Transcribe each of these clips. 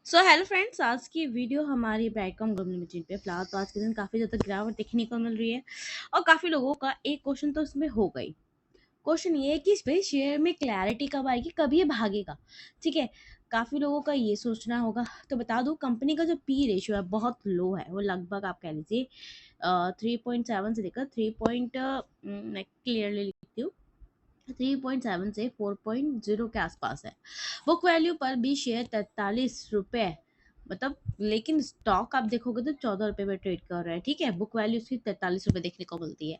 So hello friends, आज की video हमारी ब्राइटकॉम ग्लोबल लिमिटेड पे फिलहाल तो आज के दिन काफ़ी ज़्यादा गिरावट देखने को मिल रही है। और काफ़ी लोगों का एक क्वेश्चन तो इसमें हो गई। क्वेश्चन ये है कि इस पे शेयर में क्लैरिटी कब आएगी, कब ये भागेगा। ठीक है, काफ़ी लोगों का ये सोचना होगा। तो बता दूं, कंपनी का जो पी रेशियो है बहुत लो है। वो लगभग आप कह लीजिए 3.7 से लेकर 3 मैं क्लियरली लिखती हूँ, 3.7 से 4.0 के आसपास है। बुक वैल्यू पर भी शेयर 43 रुपये, मतलब, लेकिन स्टॉक आप देखोगे तो 14 रुपये में ट्रेड कर रहा है। ठीक है, बुक वैल्यू उसकी 43 रुपये देखने को मिलती है।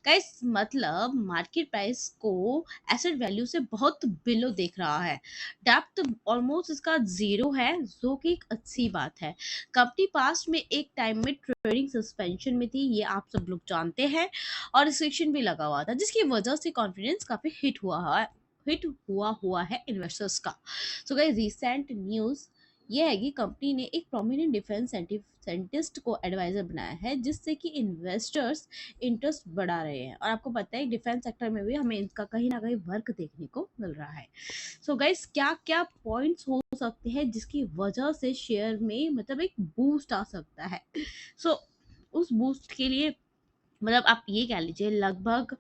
गाइस, मतलब मार्केट प्राइस को एसेट वैल्यू से बहुत बिलो देख रहा है। डेप्थ ऑलमोस्ट इसका जीरो है, जो कि एक अच्छी बात है। कंपनी पास्ट में एक टाइम में ट्रेडिंग सस्पेंशन में थी, ये आप सब लोग जानते हैं। और रिस्ट्रिक्शन भी लगा हुआ था, जिसकी वजह से कॉन्फिडेंस काफी हिट हुआ है इन्वेस्टर्स का। सो गाइस, रिसेंट न्यूज ये है कि कंपनी ने एक प्रोमिनेंट डिफेंस साइंटिस्ट को एडवाइजर बनाया है, जिससे कि इन्वेस्टर्स इंटरेस्ट बढ़ा रहे हैं। और आपको पता है डिफेंस सेक्टर में भी हमें इनका कहीं ना कहीं वर्क देखने को मिल रहा है। सो गाइस, क्या क्या पॉइंट्स हो सकते हैं जिसकी वजह से शेयर में मतलब एक बूस्ट आ सकता है। सो उस बूस्ट के लिए, मतलब आप ये कह लीजिए, लगभग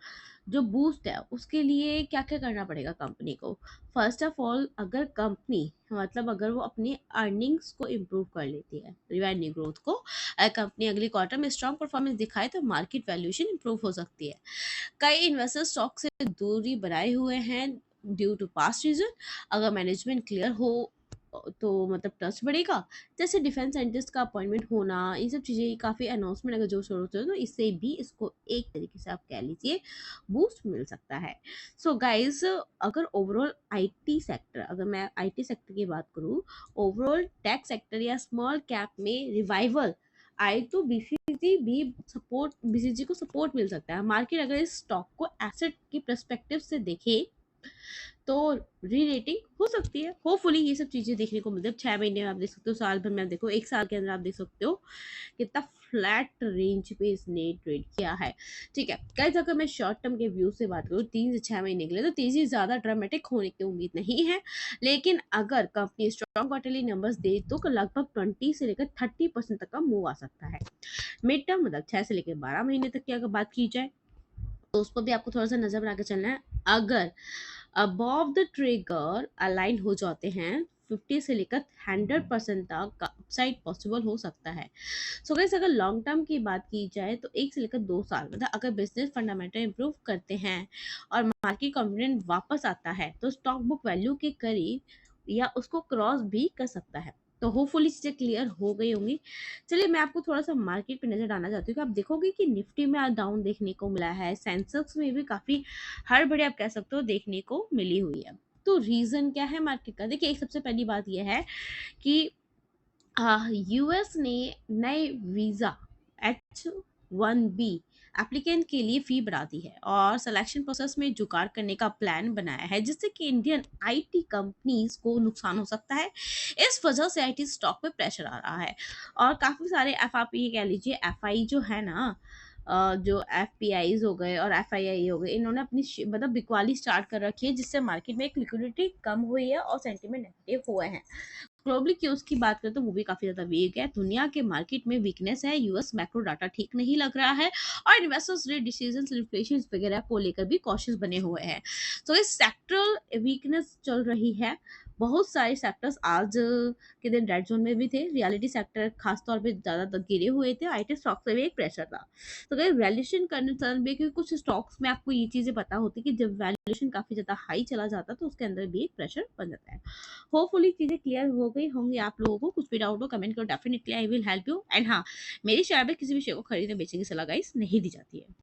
जो बूस्ट है उसके लिए क्या क्या करना पड़ेगा कंपनी को। फर्स्ट ऑफ ऑल, अगर कंपनी, मतलब अगर वो अपनी अर्निंग्स को इम्प्रूव कर लेती है, रिवेन्यू ग्रोथ को, अगर कंपनी अगले क्वार्टर में स्ट्रॉन्ग परफॉर्मेंस दिखाए तो मार्केट वैल्यूएशन इम्प्रूव हो सकती है। कई इन्वेस्टर स्टॉक से दूरी बनाए हुए हैं ड्यू टू पास्ट रीजन। अगर मैनेजमेंट क्लियर हो तो मतलब ट्रस्ट बढ़ेगा। जैसे डिफेंस साइंटिस्ट का अपॉइंटमेंट होना, ये सब चीज़ें काफ़ी अनाउंसमेंट अगर जो शुरू होते हो तो इससे भी इसको एक तरीके से आप कह लीजिए बूस्ट मिल सकता है। सो गाइस, अगर ओवरऑल आईटी सेक्टर, अगर मैं आईटी सेक्टर की बात करूँ, ओवरऑल टेक सेक्टर या स्मॉल कैप में रिवाइवल आए तो बीसीजी को सपोर्ट मिल सकता है। मार्केट अगर इस स्टॉक को एसेट की पर्सपेक्टिव से देखे तो री रेटिंग हो सकती है। होपफुली ये सब चीजें देखने को मिलती है। 6 महीने में आप देख सकते हो, साल भर में आप देखो, एक साल के अंदर आप देख सकते हो कितना फ्लैट रेंज पे इसने ट्रेड किया है। ठीक है गाइस, अगर मैं शॉर्ट टर्म के व्यू से बात करूँ 3 से 6 महीने के लिए, तो तेजी ज्यादा ड्रामेटिक होने की उम्मीद नहीं है। लेकिन अगर company strong quarterly numbers they तो लगभग 20 से लेकर 30% तक का मूव आ सकता है। मिड टर्म, मतलब 6 से लेकर 12 महीने तक की अगर बात की जाए तो उस पर भी आपको थोड़ा सा नजर बना के चलना है। अगर अबव द ट्रिगर अलाइन हो जाते हैं 50 से लेकर 100% तक का अपसाइड पॉसिबल हो सकता है। सो गाइस, अगर लॉन्ग टर्म की बात की जाए तो 1 से लेकर 2 साल, मतलब अगर बिजनेस फंडामेंटल इंप्रूव करते हैं और मार्केट कॉन्फिडेंस वापस आता है तो स्टॉक बुक वैल्यू के करीब या उसको क्रॉस भी कर सकता है। तो होपफुली चीजें क्लियर हो गई होंगी। चलिए, मैं आपको थोड़ा सा मार्केट पे नजर डालना चाहती हूँ कि आप देखोगे कि निफ्टी में आज डाउन देखने को मिला है, सेंसेक्स में भी काफी हड़बड़ी आप कह सकते हो देखने को मिली हुई है। तो रीजन क्या है मार्केट का? देखिए, एक सबसे पहली बात यह है कि यूएस ने नए वीजा H1B एप्लीकेंट के लिए फी बढ़ा दी है और सिलेक्शन प्रोसेस में जुगाड़ करने का प्लान बनाया है, जिससे कि इंडियन आईटी कंपनीज को नुकसान हो सकता है। इस वजह से आईटी स्टॉक पे प्रेशर आ रहा है। और काफी सारे एफ आप ये कह लीजिए एफआई जो है ना, जो एफ पी आईज हो गए और एफ आई आई हो गए, इन्होंने अपनी मतलब बिकवाली स्टार्ट कर रखी है, जिससे मार्केट में एक लिक्विडिटी कम हुई है और सेंटीमेंट नेगेटिव हुए हैं। ग्लोबली क्यूज की बात करें तो वो भी काफी ज्यादा वीक है। दुनिया के मार्केट में वीकनेस है, यूएस मैक्रो डाटा ठीक नहीं लग रहा है और इन्वेस्टर्स रेट डिसीजंस, इन्फ्लेशन वगैरह को लेकर भी कॉशियस बने हुए हैं। तो इस सेक्टरल वीकनेस चल रही है। बहुत सारे सेक्टर्स आज के दिन रेड जोन में भी थे। रियलिटी सेक्टर खासतौर पे ज्यादातर गिरे हुए थे। आईटी स्टॉक से भी एक प्रेशर था। तो अगर वैल्यूएशन करने चल भी, क्योंकि कुछ स्टॉक्स में आपको ये चीजें पता होती कि जब वैल्यूएशन काफी ज्यादा हाई चला जाता तो उसके अंदर भी एक प्रेशर बन जाता है। होपफुली चीजें क्लियर हो गई होंगी आप लोगों को। कुछ भी डाउट हो कमेंट करो, definitely I will help you. And हाँ, मेरी शेयर में किसी भी शेयर को खरीदने बेचने की सलाह गाइस नहीं दी जाती है।